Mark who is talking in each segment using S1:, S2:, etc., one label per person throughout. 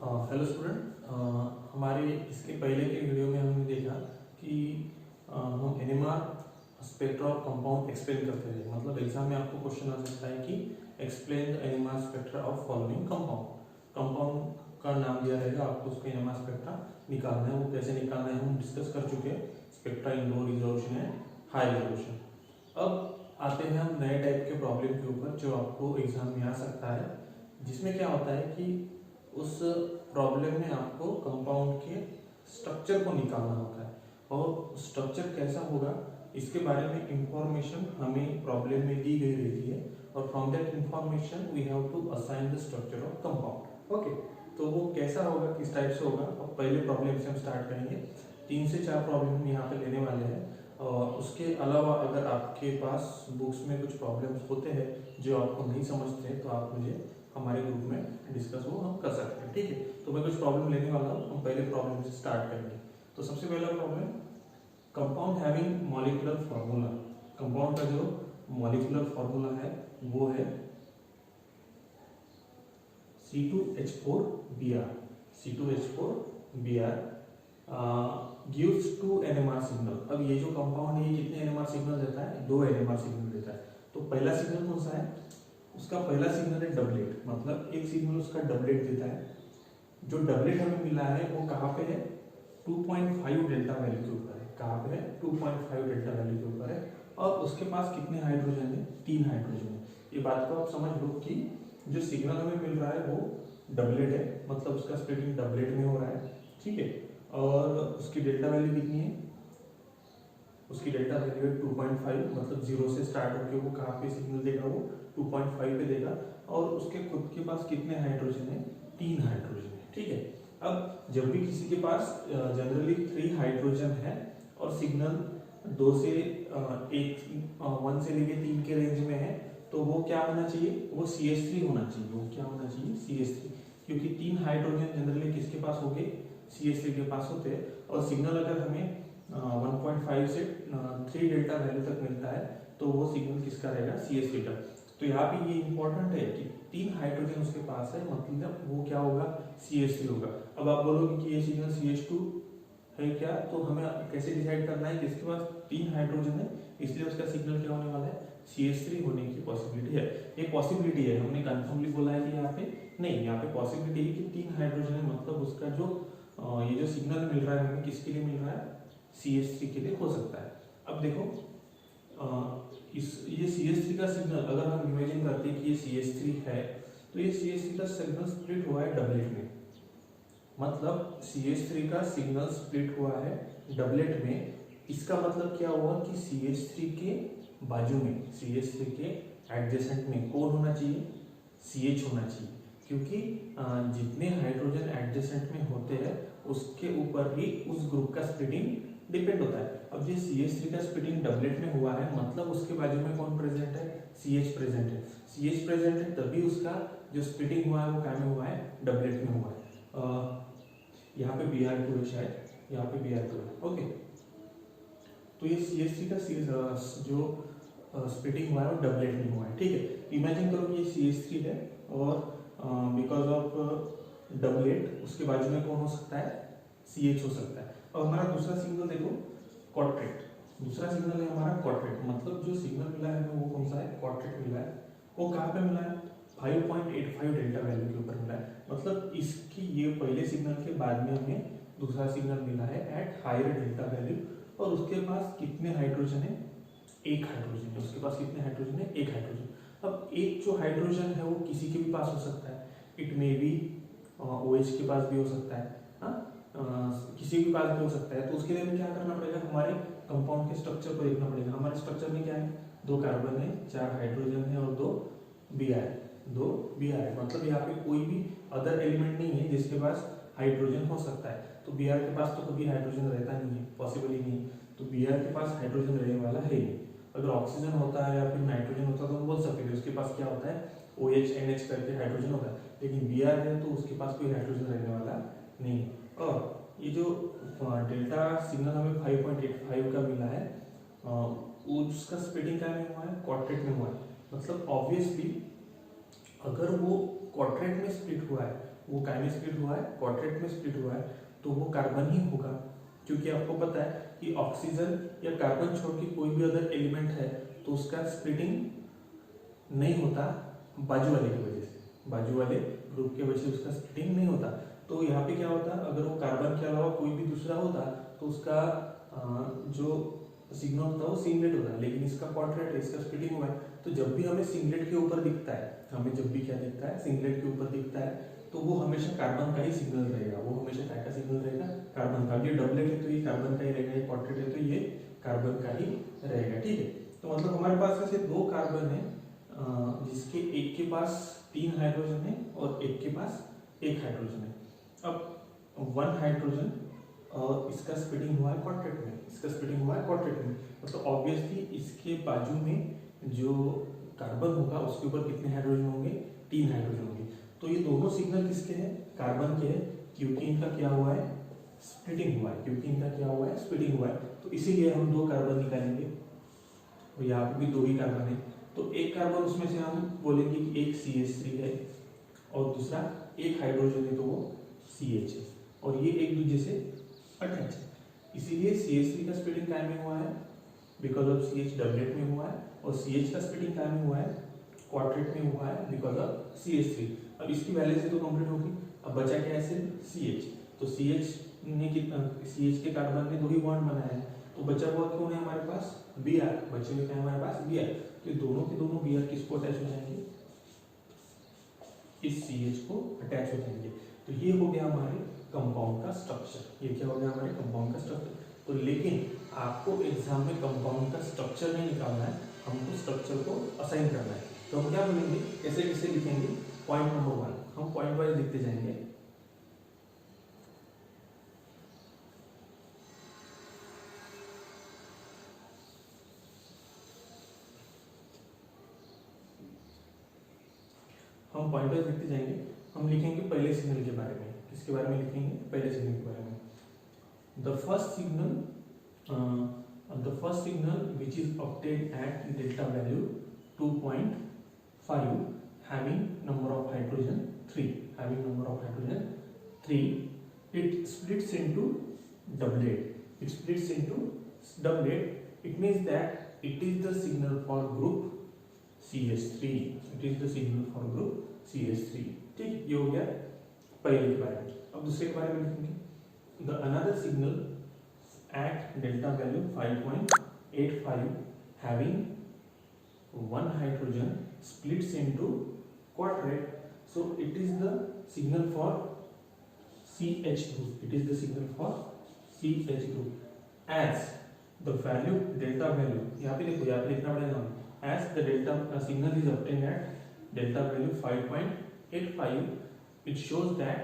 S1: Hello student, हमारे इसके पहले के वीडियो में हमने देखा कि हम NMR spectra of compound explain करते थे। मतलब एग्जाम में आपको क्वेश्चन आ सकता है कि explain the NMR spectra of following compound. Compound का नाम दिया रहेगा, आपको उसका एनएमआर स्पेक्ट्रा निकालना है। वो कैसे निकालना है हम डिस्कस कर चुके हैं। स्पेक्ट्रा इन लो रिजोल्यूशन है, हाई रिजोल्यूशन। अब आते हैं हम नए टाइप के प्रॉब्लम के ऊपर जो आपको एग्जाम में आ सकता है, जिसमें क्या होता है कि उस प्रॉब्लम में आपको कंपाउंड के स्ट्रक्चर को निकालना होता है और स्ट्रक्चर कैसा होगा इसके बारे में इंफॉर्मेशन हमें प्रॉब्लम में दी गई रहती है और from that information we have to assign the structure of compound. Okay, तो वो कैसा होगा, किस टाइप से होगा। अब पहले प्रॉब्लम से हम स्टार्ट करेंगे। 3 से 4 प्रॉब्लम हम यहाँ पे लेने वाले हैं और उसके अलावा अगर आपके पास बुक्स में कुछ प्रॉब्लम्स होते हैं जो आपको नहीं समझते हैं तो आप मुझे हमारे ग्रुप में डिस्कस वो हम कर सकते हैं। ठीक है, तो मैं कुछ प्रॉब्लम लेने वाला हूँ। हम पहले प्रॉब्लम से स्टार्ट करेंगे। तो सबसे पहला problem, compound having molecular formula. Compound का जो मॉलिक्यूलर फार्मूला है वो है C2H4Br। C2H4Br gives 2 NMR signal. अब ये जो कंपाउंड है ये कितने NMR सिग्नल देता है? 2 NMR सिग्नल देता है। तो पहला सिग्नल कौन सा है? उसका पहला सिग्नल है डबलेट, मतलब एक सिग्नल उसका डबलेट देता है। जो डबलेट हमें मिला है वो कहाँ पे है? 2.5 डेल्टा वैल्यू के ऊपर है। कहाँ पे है? 2.5 डेल्टा वैल्यू के ऊपर है। और उसके पास कितने हाइड्रोजन है? 3 हाइड्रोजन है। ये बात को आप समझ लो कि जो सिग्नल हमें मिल रहा है वो डबलेट है, मतलब उसका स्प्लिटिंग डबलेट में हो रहा है। ठीक है, और उसकी डेल्टा वैल्यू कितनी है? उसकी डेल्टा वैल्यू है 2.5, मतलब 0 से स्टार्ट होकर वो कहाँ पे सिग्नल देगा? वो 2.5 पे देगा। और उसके खुद के पास कितने हाइड्रोजन है? 3 हाइड्रोजन है। ठीक है, अब जब भी किसी के पास जनरली 3 हाइड्रोजन है और सिग्नल 2 से 1 से लेके 3 के रेंज में है तो वो क्या होना चाहिए? वो CH3 होना चाहिए। वो क्या होना चाहिए? CH3, क्योंकि 3 हाइड्रोजन जनरली किसके पास हो गए? CH3 के पास होते हैं। और सिग्नल अगर हमें 1.5 से 3 डेल्टा वैल्यू तक मिलता है तो वो सिग्नल किसका रहेगा? CH3 का। तो यहाँ पे ये इंपॉर्टेंट है कि 3 हाइड्रोजन उसके पास है, मतलब वो क्या होगा? CH3 होगा। अब आप बोलोगे कि ये सिग्नल CH2 है क्या, तो हमें कैसे डिसाइड करना है कि इसके पास 3 हाइड्रोजन है इसलिए उसका सिग्नल क्या होने वाला है? CH3 होने की पॉसिबिलिटी है। ये पॉसिबिलिटी है, हमने कंफर्मली बोला है कि यहाँ पे नहीं, यहाँ पे पॉसिबिलिटी है कि 3 हाइड्रोजन है, मतलब उसका जो ये जो सिग्नल मिल रहा है हमें किसके लिए मिल रहा है? CH3 के लिए हो सकता है। अब देखो ये CH3 का सिग्नल अगर हम इमेजिन करते हैं कि ये CH3 है तो ये CH3 का सिग्नल स्प्लिट हुआ है डबलेट में, मतलब CH3 का सिग्नल स्प्लिट हुआ है डबलेट में। इसका मतलब क्या हुआ कि CH3 के बाजू में, CH3 के एडजेसेंट में कौन होना चाहिए? CH होना चाहिए, क्योंकि जितने हाइड्रोजन एडजेसेंट में होते हैं उसके ऊपर ही उस ग्रुप का स्प्लिटिंग डिपेंड होता है। अब ये CH3 का स्प्लिटिंग डबलेट में हुआ है, मतलब उसके बाजू में कौन प्रेजेंट है? CH प्रेजेंट है। CH प्रेजेंट है तभी उसका जो स्प्लिटिंग हुआ है वो क्या में हुआ है? डबलेट में हुआ है। यहाँ पे Br2 है, शायद यहाँ पे Br2 है। ओके, तो ये CH3 का जो स्प्लिटिंग हुआ है वो डबलेट में हुआ है। ठीक है, इमेजिन करो कि ये CH3 है और बिकॉज ऑफ डबलेट उसके बाजू में कौन हो सकता है? CH हो सकता है। और हमारा दूसरा सिग्नल देखो, क्वार्टेट। दूसरा सिग्नल है हमारा क्वार्टेट, मतलब जो सिग्नल मिला है हमें वो कौन सा है? क्वार्टेट मिला है। वो कहाँ पे मिला है? 5.85 डेल्टा वैल्यू के ऊपर मिला है, मतलब इसकी ये पहले सिग्नल के बाद में हमें दूसरा सिग्नल मिला है एट हायर डेल्टा वैल्यू। और उसके पास कितने हाइड्रोजन है? 1 हाइड्रोजन है। उसके पास कितने हाइड्रोजन है? 1 हाइड्रोजन। अब एक जो हाइड्रोजन है वो किसी के भी पास हो सकता है, इट मे बी OH के पास भी हो सकता है, किसी भी पास भी हो सकता है। तो उसके लिए हमें क्या करना पड़ेगा? हमारे कंपाउंड के स्ट्रक्चर को देखना पड़ेगा। हमारे स्ट्रक्चर में क्या है? 2 कार्बन है, 4 हाइड्रोजन है और 2 Br है। मतलब यहाँ पे कोई भी अदर एलिमेंट नहीं है जिसके पास हाइड्रोजन हो सकता है। तो Br के पास तो कभी हाइड्रोजन रहता नहीं है, पॉसिबल ही नहीं। तो Br के पास हाइड्रोजन रहने वाला है नहीं। अगर ऑक्सीजन होता है या फिर नाइट्रोजन होता है तो हम बोल सकते हैं उसके पास क्या होता है? OH NH करके हाइड्रोजन होता है, लेकिन Br है तो उसके पास कोई हाइड्रोजन रहने वाला नहीं। और ये जो डेल्टा सिग्नल हमें 5.85 का मिला है उसका स्प्लिटिंग क्या में हुआ है? क्वार्टेट में हुआ है। मतलब ऑब्वियसली अगर वो क्वाड्रेंट में स्प्लिट हुआ है वो काय में स्प्लिट हुआ है, क्वाड्रेट में स्प्लिट हुआ है, तो वो कार्बन ही होगा, क्योंकि आपको पता है कि ऑक्सीजन या कार्बन छोड़ के कोई भी अदर एलिमेंट है तो उसका स्प्लिटिंग नहीं होता बाजू वाले की वजह से, बाजू वाले ग्रुप की वजह से उसका स्प्लिटिंग नहीं होता। तो यहाँ पे क्या होता, अगर वो कार्बन के अलावा कोई भी दूसरा होता तो उसका जो सिग्नल होता है वो सिंगलेट होता है, लेकिन इसका क्वाड्रेट है, इसका स्प्लिटिंग हुआ है। तो जब भी हमें सिंगलेट के ऊपर दिखता है, हमें जब भी क्या दिखता है, सिंगलेट के ऊपर दिखता है, तो वो हमेशा कार्बन का ही सिग्नल रहेगा, वो हमेशा क्या का सिग्नल रहेगा, कार्बन का। ये डबलेट है तो ये कार्बन का ही रहेगा, ये क्वाड्रेट है तो ये कार्बन का ही रहेगा, ठीक है। तो मतलब हमारे पास ऐसे दो कार्बन है जिसके एक के पास 3 हाइड्रोजन है और एक के पास 1 हाइड्रोजन है। अब 1 हाइड्रोजन और इसका स्प्लिटिंग हुआ है क्वाड्रेट में, इसका स्प्लिटिंग हुआ है क्वाड्रेट में, मतलब ऑब्वियसली इसके बाजू में जो कार्बन होगा उसके ऊपर कितने हाइड्रोजन होंगे, 3 हाइड्रोजन होंगे। तो ये दोनों सिग्नल किसके हैं, कार्बन के हैं, क्योंकि इनका क्या हुआ है, स्प्लिटिंग हुआ है, क्योंकि इनका क्या हुआ है, स्प्लिटिंग हुआ है। तो इसीलिए हम 2 कार्बन निकालेंगे और यहाँ पे भी 2 ही कार्बन है। तो एक कार्बन उसमें से हम बोलेंगे कि एक CH3 है और दूसरा 1 हाइड्रोजन है तो वो CH है, और ये एक दूसरे से अटैच है, इसीलिए CH3 का स्प्लिटिंग काय में हुआ है, बिकॉज ऑफ CH डबलेट में हुआ है, और CH का स्प्लिटिंग काय में हुआ है, क्वाड्रेट में हुआ है, बिकॉज ऑफ CH3। अब इसकी वैल्यू से तो कंप्लीट होगी, अब बचा क्या है सिर्फ CH। तो CH ने कितना, CH के कार्बन ने 2 ही बॉन्ड बनाया है, तो बचा हुआ कौन है हमारे पास, Br, बचे हुए क्या है हमारे पास, Br। तो दोनों के दोनों Br किसको अटैच हो जाएंगे, इस CH को अटैच हो जाएंगे। तो ये हो गया हमारे कंपाउंड का स्ट्रक्चर, ये क्या हो गया हमारे कंपाउंड का स्ट्रक्चर। तो लेकिन आपको एग्जाम में कंपाउंड का स्ट्रक्चर नहीं निकालना है, हमको स्ट्रक्चर को असाइन करना है। तो हम क्या बोलेंगे, कैसे कैसे लिखेंगे, पॉइंट नंबर 1 हम पॉइंट वाइज लिखते जाएंगे। हम पॉइंट वाइज लिखते जाएंगे। हम लिखेंगे पहले सिग्नल के बारे में, किसके बारे में लिखेंगे, पहले सिग्नल के बारे में। The first signal which is obtained at delta value 2.5 having number of hydrogen 3, it splits into doublet. It means that it is the signal for group CH3, ठीक, ये हो गया पहले के बारे में। अब दूसरे के बारे में लिखेंगे, the another signal at delta value 5.85 having 1 hydrogen splits into quadrat, so it is the signal for CH group, as the value delta value, यहाँ पे देखो, यहाँ पे लिखना पड़ेगा, as the delta signal is obtained at delta value 5.85, it shows that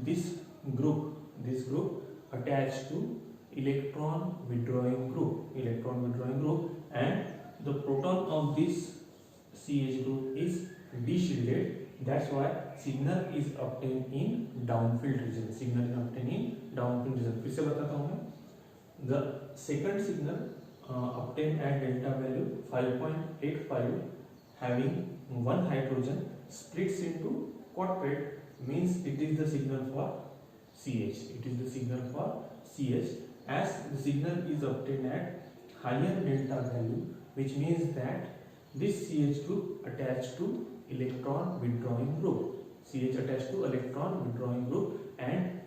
S1: this group attached to electron withdrawing group, and the proton of this CH group is de-shielded. That's why signal is obtained in downfield region, फिर से बताता हूँ मैं। The second signal obtained at delta value 5.85 having 1 hydrogen splits into quadrat means it is the signal for CH. As the signal is obtained at higher delta value, which means that this CH group attached to electron withdrawing group, and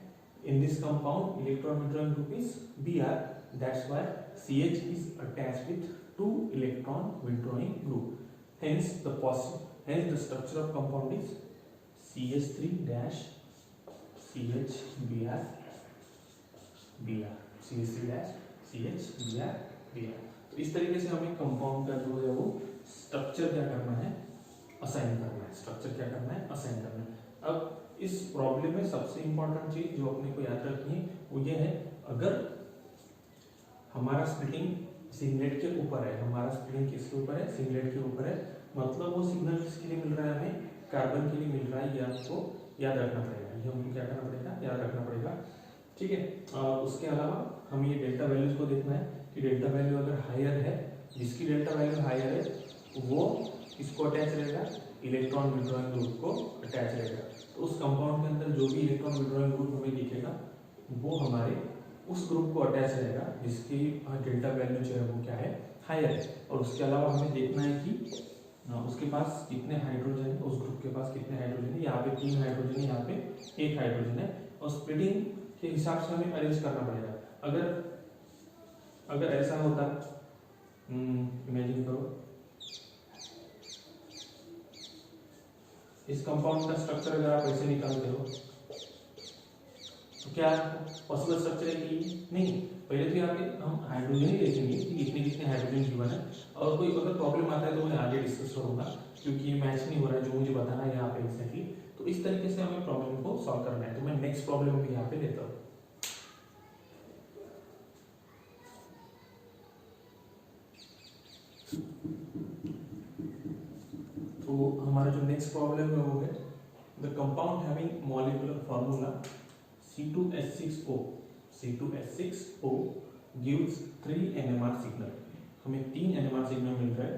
S1: in this compound electron withdrawing group is Br. That's why CH is attached with 2 electron withdrawing group. Hence the structure of compound is CH3- CHBr, तो इस तरीके से हमें compound का जो है वो structure क्या करना है, असाइन करना है। अब इस प्रॉब्लम में सबसे इंपॉर्टेंट चीज जो अपने को याद रखनी है वो ये है, अगर हमारा स्प्लिटिंग सिंगलेट के ऊपर है, किसके ऊपर है, सिंगलेट के ऊपर है, मतलब वो सिग्नल किसके लिए मिल रहा है, हमें कार्बन के लिए मिल रहा है, ये आपको याद रखना पड़ेगा, याद रखना पड़ेगा, ठीक है। उसके अलावा हमें ये डेल्टा वैल्यूज को देखना है कि डेल्टा वैल्यू अगर हायर है, जिसकी डेल्टा वैल्यू हायर है वो किसको अटैच रहेगा, इलेक्ट्रॉन विड्रॉइंग ग्रुप को अटैच रहेगा। तो उस कंपाउंड के अंदर जो भी इलेक्ट्रॉन विड्रॉइंग ग्रुप हमें दिखेगा वो हमारे उस ग्रुप को अटैच रहेगा जिसकी डेल्टा वैल्यू जो है वो क्या है, हायर है। और उसके अलावा हमें देखना है कि उसके पास कितने हाइड्रोजन है, उस ग्रुप के पास कितने हाइड्रोजन है। यहाँ पे 3 हाइड्रोजन है, यहाँ पे 1 हाइड्रोजन है। और स्प्लिटिंग के हिसाब से हमें अरेंज करना पड़ेगा। अगर ऐसा होता, इमेजिन करो इस कंपाउंड का स्ट्रक्चर अगर आप ऐसे निकालते हो तो क्या पॉसिबल स्ट्रक्चर है कि नहीं। पहले तो यहाँ पे हम हाइड्रोजन ही देखेंगे कि कितने कितने हाइड्रोजन गिवन है। और कोई अगर प्रॉब्लम आता है तो मैं आगे डिस्कस करूंगा, क्योंकि ये मैच नहीं हो रहा है जो मुझे बताना है यहाँ पे एक्जैक्टली। तो इस तरीके से हमें प्रॉब्लम को सॉल्व करना है। तो मैं नेक्स्ट प्रॉब्लम भी यहाँ पे लेता हूँ। तो हमारा जो नेक्स्ट प्रॉब्लम है वो है the compound having molecular formula C2H6O gives 3 NMR signal. हमें 3 NMR सिग्नल मिल रहा है।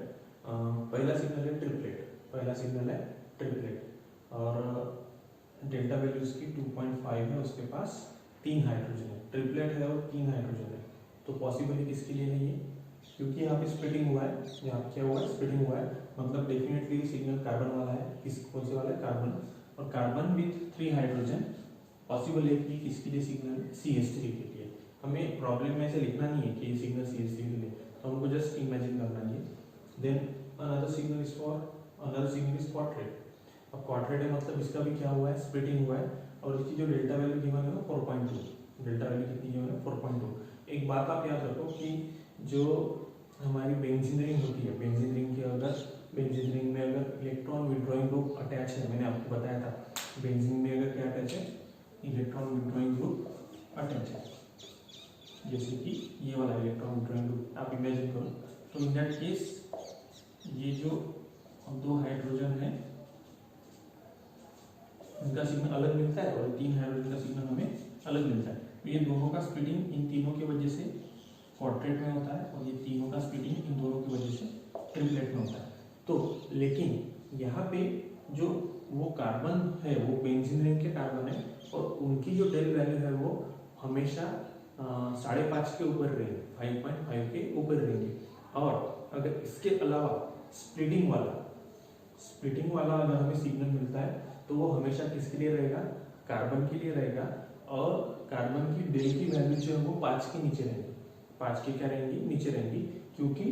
S1: पहला सिग्नल है ट्रिपलेट और डेल्टा वैल्यू उसकी 2.5 है। उसके पास 3 हाइड्रोजन है, ट्रिपलेट है और 3 हाइड्रोजन है। तो पॉसिबल किसके लिए नहीं है, क्योंकि यहाँ पे स्प्लिटिंग हुआ है। यहाँ पे क्या हुआ है, स्प्लिटिंग हुआ है, मतलब डेफिनेटली सिग्नल कार्बन वाला है। कौन से वाला है, कार्बन। और कार्बन विथ 3 हाइड्रोजन पॉसिबल है कि किसके लिए सिग्नल, CH3 के लिए। हमें प्रॉब्लम में ऐसे लिखना नहीं है कि ये सिग्नल CH3 के लिए, तो हमको जस्ट इमेजिन करना है। Then another signal is quartet. अब क्वाड्रेट है मतलब इसका भी क्या हुआ है, स्प्लिटिंग हुआ है। और इसकी जो डेल्टा वैल्यू गिवन है वो 4.2। डेल्टा वैल्यू कितनी गिवन है, 4.2। एक बात आप याद रखो कि जो हमारी बेंजीन रिंग होती है, बेंजीन रिंग में अगर इलेक्ट्रॉन विड्रॉइंग ग्रुप अटैच है, मैंने आपको बताया था बेंजीन में अगर क्या अटैच है, इलेक्ट्रॉन विड्रॉइंग ग्रुप अटैच है। जैसे कि ये वाला इलेक्ट्रॉन विड्रॉइंग ग्रुप आप इमेजिन करो। तो इन दैट केस ये जो 2 हाइड्रोजन है इनका सिग्नल अलग मिलता है और 3 हाइड्रोजन का सिग्नल हमें अलग मिलता है। तो ये दोनों का स्प्लिटिंग इन तीनों की वजह से क्वाड्रेट में होता है और ये तीनों का स्प्लिटिंग इन दोनों की वजह से ट्रिपलेट में होता है। तो लेकिन यहाँ पे जो वो कार्बन है वो बेंजीन रिंग के कार्बन है और उनकी जो डेल वैल्यू है वो हमेशा 5.5 के ऊपर रहेंगे, 5.5 के ऊपर रहेंगे। और अगर इसके अलावा स्प्लिटिंग वाला अगर हमें सिग्नल मिलता है तो वो हमेशा किसके लिए रहेगा, कार्बन के लिए रहेगा। और कार्बन की डेल की वैल्यू जो है वो 5 के नीचे रहेगी, 5 के क्या रहेंगी, नीचे रहेंगी। क्योंकि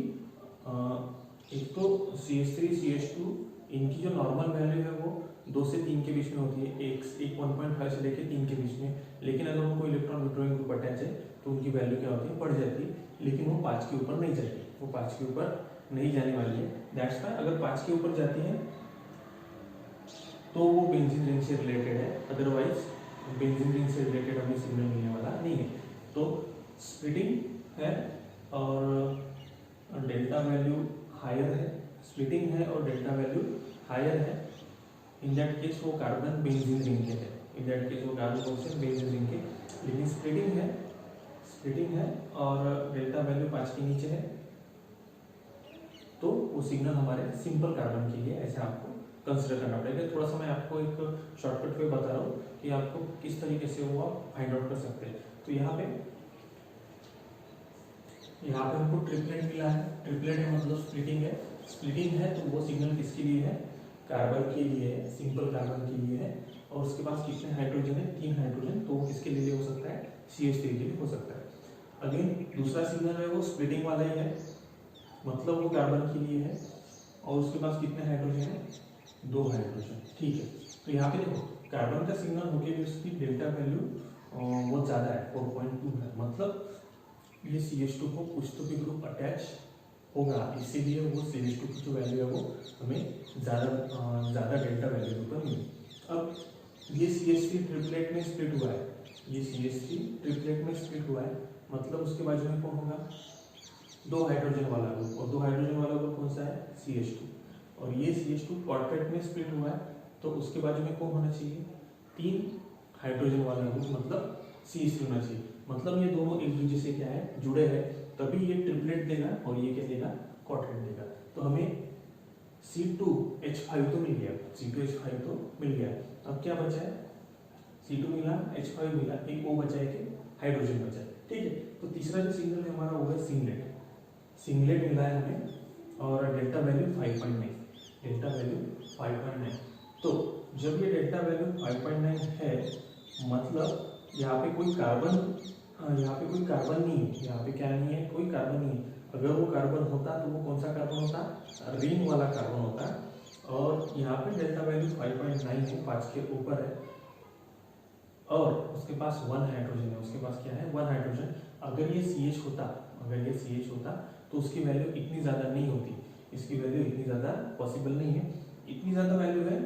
S1: एक तो CH3 CH2 इनकी जो नॉर्मल वैल्यू है वो 2 से 3 के बीच में होती है, 1.5 से लेकर 3 के बीच में। लेकिन अगर उनको इलेक्ट्रॉन विड्रॉइंग ग्रुप अटैच है तो उनकी वैल्यू क्या होती है, बढ़ जाती है। लेकिन वो 5 के ऊपर नहीं जाती, वो 5 के ऊपर नहीं जाने वाली है। दैट्स व्हाई अगर 5 के ऊपर जाती है तो वो बेंजीन रिंग से रिलेटेड है, अदरवाइज बेंजीन रिंग से रिलेटेड हमें सिग्नल मिलने वाला नहीं है। तो स्प्लिटिंग है और डेल्टा वैल्यू हायर है, स्प्लिटिंग है और डेल्टा वैल्यू हायर है। इन दैट केस वो कार्बन बेंजीन रिंग के है, इन दैट केस वो कार्बन कौन से, बेंजीन रिंग के। लेकिन स्प्लिटिंग है और डेल्टा वैल्यू 5 के नीचे है तो वो सिग्नल हमारे सिंपल कार्बन के लिए ऐसे आपको कंसिडर करना पड़ेगा। थोड़ा सा मैं आपको एक शॉर्टकट वे बता रहा हूँ कि आपको किस तरीके से वो आप फाइंड आउट कर सकते हैं। तो यहाँ पे हमको ट्रिपलेट मिला है, ट्रिपलेट है मतलब स्प्लिटिंग है तो वो सिग्नल किसके लिए है, कार्बन के लिए है, सिंपल कार्बन के लिए है। और उसके पास कितने हाइड्रोजन है, 3 हाइड्रोजन, तो वो किसके लिए हो सकता है, CH3 के लिए हो सकता है। अगेन दूसरा सिग्नल है वो स्प्लिटिंग वाला ही है, मतलब वो कार्बन के लिए है और उसके पास कितने हाइड्रोजन है, 2 हाइड्रोजन, ठीक है। तो यहाँ पे देखो कार्बन का सिग्नल होके भी उसकी डेल्टा वैल्यू बहुत ज़्यादा है, 4.2 है। मतलब ये CH2 को कुछ तो भी ग्रुप अटैच होगा, इसीलिए वो CH2 की जो वैल्यू है वो हमें ज़्यादा डेल्टा वैल्यू पर मिली। अब ये CH3 ट्रिपलेट में स्प्लिट हुआ है, मतलब उसके बाजू में कौन होगा, 2 हाइड्रोजन वाला ग्रुप। और 2 हाइड्रोजन वाला ग्रुप कौन सा है, CH2। और ये CH2 क्वाड्रेट में स्प्लिट हुआ है तो उसके बाजू में कौन होना चाहिए, 3 हाइड्रोजन वाला ग्रुप, मतलब CH3 होना चाहिए। मतलब ये दोनों एक दूसरे से क्या है, जुड़े हैं, तभी ये ट्रिपलेट देगा और ये क्या देगा, क्वाड्रेट देगा। तो हमें C2H5 तो मिल गया, C2H5 तो मिल गया। अब क्या बचा है, C2 मिला, H5 मिला, एक O बचा है कि हाइड्रोजन बचा है, ठीक है। तो तीसरा जो सिग्नल है हमारा वो है सिंगलेट, सिंगलेट मिला है हमें और डेल्टा वैल्यू 5.9, डेल्टा वैल्यू 5.9। तो जब ये डेल्टा वैल्यू 5.9 है मतलब यहाँ पे कोई कार्बन, यहाँ पे कोई कार्बन नहीं है, यहाँ पे क्या नहीं है, कोई कार्बन नहीं है। अगर वो कार्बन होता तो वो कौन सा कार्बन होता, रिंग वाला कार्बन होता। और यहाँ पे डेल्टा वैल्यू 5.9 है, 5 के ऊपर है और उसके पास 1 हाइड्रोजन है, उसके पास क्या है, 1 हाइड्रोजन। अगर ये CH होता, अगर ये CH होता तो उसकी वैल्यू इतनी ज़्यादा नहीं होती, इसकी वैल्यू इतनी ज़्यादा पॉसिबल नहीं है, इतनी ज़्यादा वैल्यू है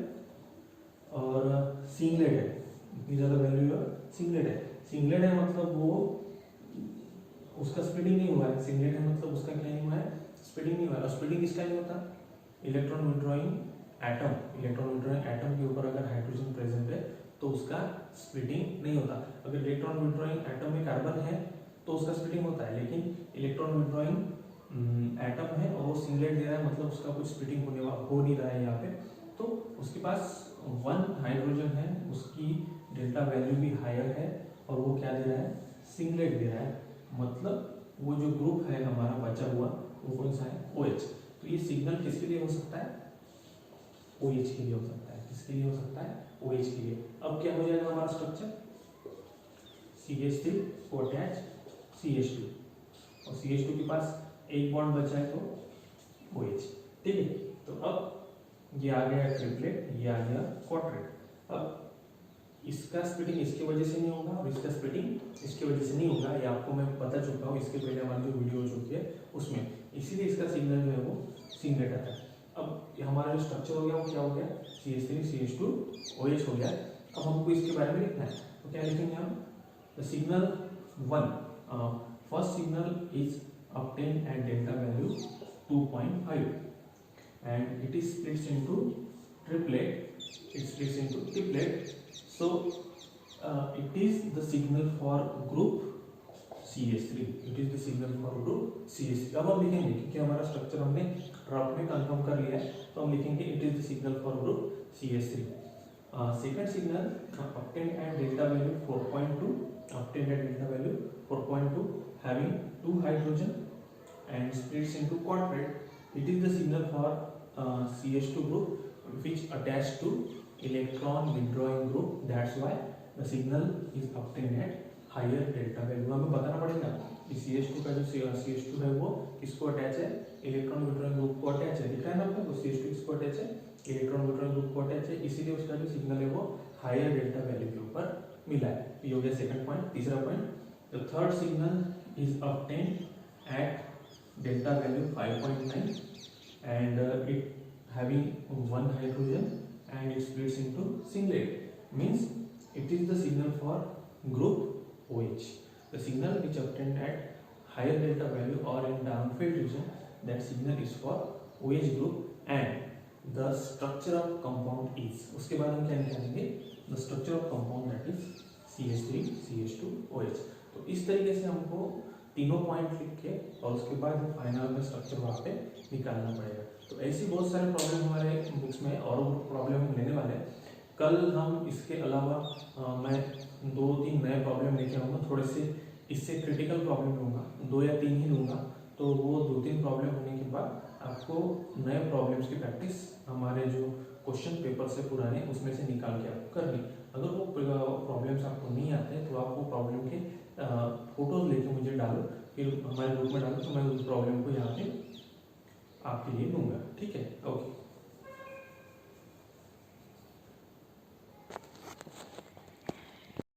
S1: और सिंगलेट है, इतनी ज़्यादा वैल्यू है, सिंगलेट है। सिंगलेट है मतलब वो उसका स्प्लिटिंग नहीं हुआ है, सिंगलेट है मतलब उसका क्या नहीं हुआ है, स्प्लिटिंग नहीं हुआ है। और स्प्लिटिंग किसका नहीं होता, electron withdrawing atom, electron withdrawing atom के ऊपर अगर हाइड्रोजन प्रेजेंट है तो उसका स्प्लिटिंग नहीं होता। अगर इलेक्ट्रॉन विड्रॉइंग एटम में कार्बन है तो उसका स्प्लिटिंग होता है, लेकिन इलेक्ट्रॉन विड्रॉइंग एटम है और वो सिंगलेट दे रहा है मतलब उसका कुछ स्प्लिटिंग हो नहीं रहा है यहाँ पे। तो उसके पास 1 हाइड्रोजन है, उसकी डेल्टा वैल्यू भी हायर है और वो क्या दे रहा है, सिंगलेट दे रहा है। मतलब वो जो ग्रुप है हमारा बचा हुआ वो कौन सा है, OH। तो ये सिग्नल किसके लिए हो सकता है, OH के लिए हो सकता है। किसके लिए हो सकता है, OH के लिए। अब क्या हो जाएगा हमारा स्ट्रक्चर, CH3 को अटैच CH2 और CH2 के पास एक बॉन्ड बचा है तो OH, ठीक है। तो अब ये आ गया ट्रिपलेट, ये आ गया क्वाड्रेट। अब इसका स्प्लिटिंग इसकी वजह से नहीं होगा और इसका स्प्लिटिंग इसकी वजह से नहीं होगा, ये आपको मैं बता चुका हूँ इसके पहले हमारी जो वीडियो हो चुकी है उसमें, इसीलिए इसका सिग्नल जो है वो सिंगलेट आता है। अब हमारा जो स्ट्रक्चर हो गया वो क्या हो गया, CH3 CH2 OH हो गया। अब हमको इसके बारे में लिखना है, तो क्या लिखेंगे हम, the signal 1, first signal is obtained at delta value 2.5 and it is splits into triplet, it splits into triplet. So it is the signal for group CH3, it is the signal for group CH3। अब हम लिखेंगे क्योंकि हमारा structure हमने rough में confirm कर लिया है, तो हम लिखेंगे it is the signal for group CH3। second signal obtained at delta value 4.2, obtained at delta value 4.2 having 2 hydrogen and splits into quadrat, it is the signal for CH2 group which attached to electron withdrawing group, that's why the signal is obtained at higher delta value। हमें बताना पड़ेगा कि CH2 का जो CH2 है वो किसको attach है, इलेक्ट्रॉन विड्रॉइंग ग्रुप को अटैच है, दिखा है ना आपको, तो CH2 किसको अटैच है, इलेक्ट्रॉन विड्रॉइंग ग्रुप को अटैच है, इसीलिए उसका जो सिग्नल है वो हायर डेल्टा वैल्यू के ऊपर मिला है। ये हो गया सेकंड पॉइंट। तीसरा point, the third signal is obtained at delta value 5.9 and it having 1 hydrogen and it splits into singlet, means it is the signal for group OH। The signal which obtained at higher delta value or in downfield region, that signal is for OH group and the structure of compound is, उसके बाद हम क्या निकालेंगे, the structure of compound that is CH3 CH2 OH। तो इस तरीके से हमको तीनों पॉइंट लिख के और उसके बाद फाइनल में स्ट्रक्चर वहाँ पे निकालना पड़ेगा। तो ऐसी बहुत सारे प्रॉब्लम हमारे बुक्स में और प्रॉब्लम हम लेने वाले हैं। कल हम इसके अलावा मैं 2-3 नए प्रॉब्लम लेके आऊँगा, थोड़े से इससे क्रिटिकल प्रॉब्लम लूँगा, 2 या 3 ही लूँगा। तो वो 2-3 प्रॉब्लम होने के बाद आपको नए प्रॉब्लम्स की प्रैक्टिस हमारे जो क्वेश्चन पेपर से पुराने उसमें से निकाल के आपको करनी। अगर वो प्रॉब्लम्स आपको नहीं आते तो आप वो प्रॉब्लम के फोटोज लेके मुझे डालो, फिर हमारे ग्रुप में डालो, तो मैं उस प्रॉब्लम को यहाँ पे आपके लिए दूंगा, ठीक है, ओके।